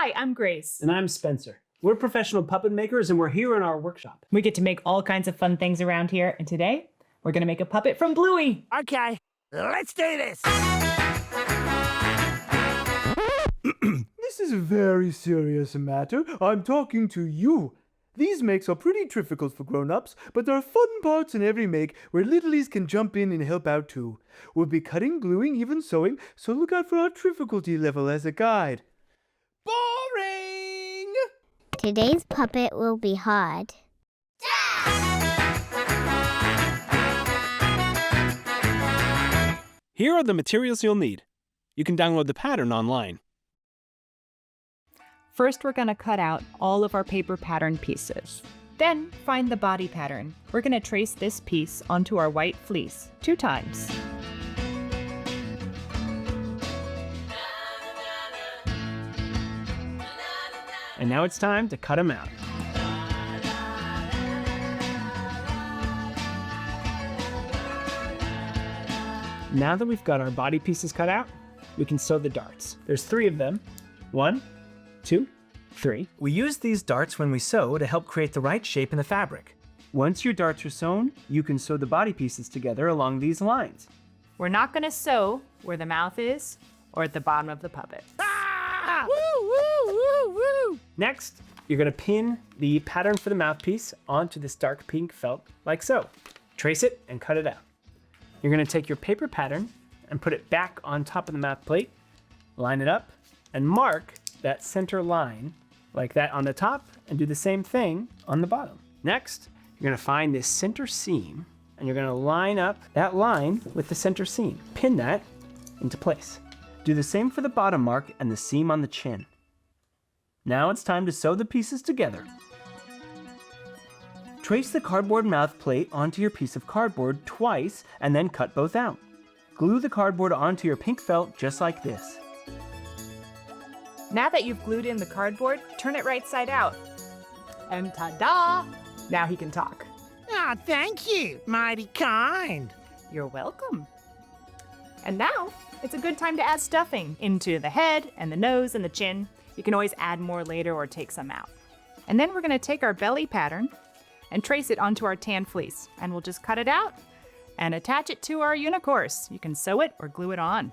Hi, I'm Grace. And I'm Spencer. We're professional puppet makers and we're here in our workshop. We get to make all kinds of fun things around here, and today we're gonna make a puppet from Bluey. Okay, let's do this. This is a very serious matter. I'm talking to you. These makes are pretty difficult for grown-ups, but there are fun parts in every make where littlies can jump in and help out too. We'll be cutting, gluing, even sewing, so look out for our difficulty level as a guide. Boring! Today's puppet will be hard. Here are the materials you'll need. You can download the pattern online. First, we're gonna cut out all of our paper pattern pieces. Then, find the body pattern. We're gonna trace this piece onto our white fleece 2 times. And now it's time to cut them out. Now that we've got our body pieces cut out, we can sew the darts. There's 3 of them. 1, 2, 3. We use these darts when we sew to help create the right shape in the fabric. Once your darts are sewn, you can sew the body pieces together along these lines. We're not gonna sew where the mouth is or at the bottom of the puppet. Ah! Woo, woo, woo, woo. Next, you're gonna pin the pattern for the mouthpiece onto this dark pink felt like so. Trace it and cut it out. You're gonna take your paper pattern and put it back on top of the mouth plate, line it up, and mark that center line like that on the top, and do the same thing on the bottom. Next, you're gonna find this center seam and you're gonna line up that line with the center seam. Pin that into place. Do the same for the bottom mark and the seam on the chin. Now it's time to sew the pieces together. Trace the cardboard mouth plate onto your piece of cardboard twice and then cut both out. Glue the cardboard onto your pink felt just like this. Now that you've glued in the cardboard, turn it right side out. And ta-da! Now he can talk. Ah, thank you. Mighty kind. You're welcome. And now, it's a good time to add stuffing into the head and the nose and the chin. You can always add more later or take some out. And then we're gonna take our belly pattern and trace it onto our tan fleece. And we'll just cut it out and attach it to our Unicorse. You can sew it or glue it on.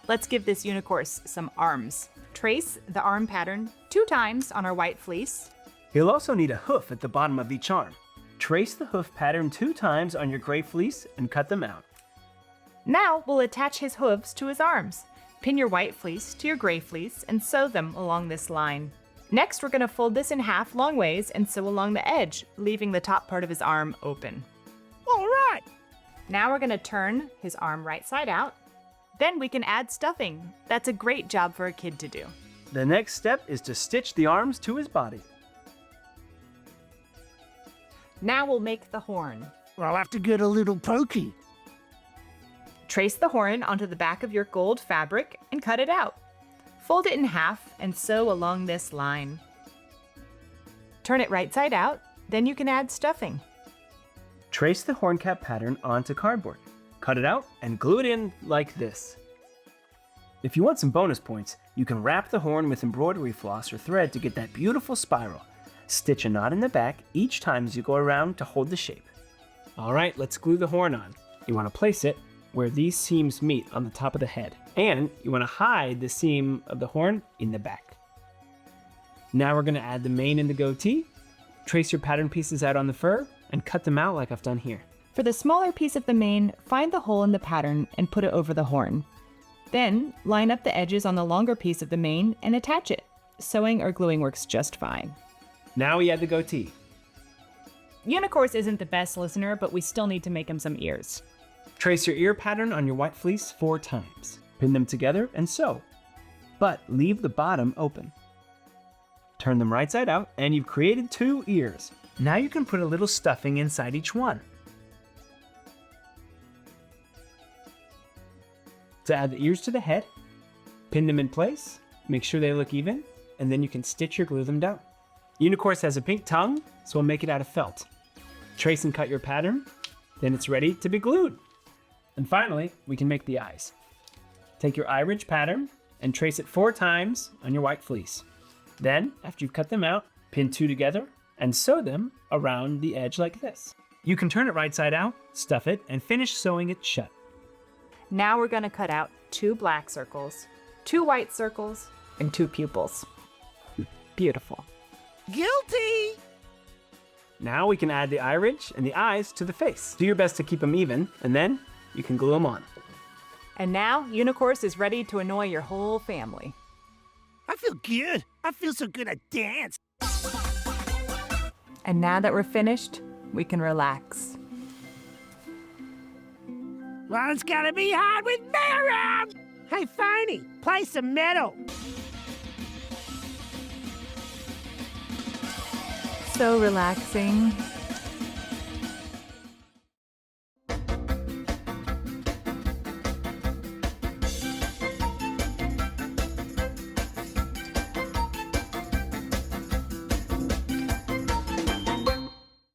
Let's give this Unicorse some arms. Trace the arm pattern 2 times on our white fleece. You'll also need a hoof at the bottom of each arm. Trace the hoof pattern 2 times on your gray fleece and cut them out. Now we'll attach his hooves to his arms. Pin your white fleece to your gray fleece and sew them along this line. Next, we're gonna fold this in half long ways and sew along the edge, leaving the top part of his arm open. All right. Now we're gonna turn his arm right side out. Then we can add stuffing. That's a great job for a kid to do. The next step is to stitch the arms to his body. Now we'll make the horn. I'll have to get a little pokey. Trace the horn onto the back of your gold fabric and cut it out. Fold it in half and sew along this line. Turn it right side out, then you can add stuffing. Trace the horn cap pattern onto cardboard. Cut it out and glue it in like this. If you want some bonus points, you can wrap the horn with embroidery floss or thread to get that beautiful spiral. Stitch a knot in the back each time as you go around to hold the shape. All right, let's glue the horn on. You want to place it where these seams meet on the top of the head. And you want to hide the seam of the horn in the back. Now we're going to add the mane and the goatee. Trace your pattern pieces out on the fur and cut them out like I've done here. For the smaller piece of the mane, find the hole in the pattern and put it over the horn. Then, line up the edges on the longer piece of the mane and attach it. Sewing or gluing works just fine. Now we add the goatee. Unicorse isn't the best listener, but we still need to make him some ears. Trace your ear pattern on your white fleece 4 times. Pin them together and sew, but leave the bottom open. Turn them right side out and you've created 2 ears. Now you can put a little stuffing inside each one. To add the ears to the head, pin them in place, make sure they look even, and then you can stitch or glue them down. Unicorse has a pink tongue, so we'll make it out of felt. Trace and cut your pattern, then it's ready to be glued. And finally, we can make the eyes. Take your eye ridge pattern and trace it 4 times on your white fleece. Then, after you've cut them out, pin 2 together and sew them around the edge like this. You can turn it right side out, stuff it, and finish sewing it shut. Now we're going to cut out 2 black circles, 2 white circles, and 2 pupils. Beautiful. Guilty! Now we can add the eye ridge and the eyes to the face. Do your best to keep them even, and then you can glue them on. And now Unicorse is ready to annoy your whole family. I feel good. I feel so good at dance. And now that we're finished, we can relax. Well, it's gonna be hard with me around. Hey, Finey, play some metal. So relaxing.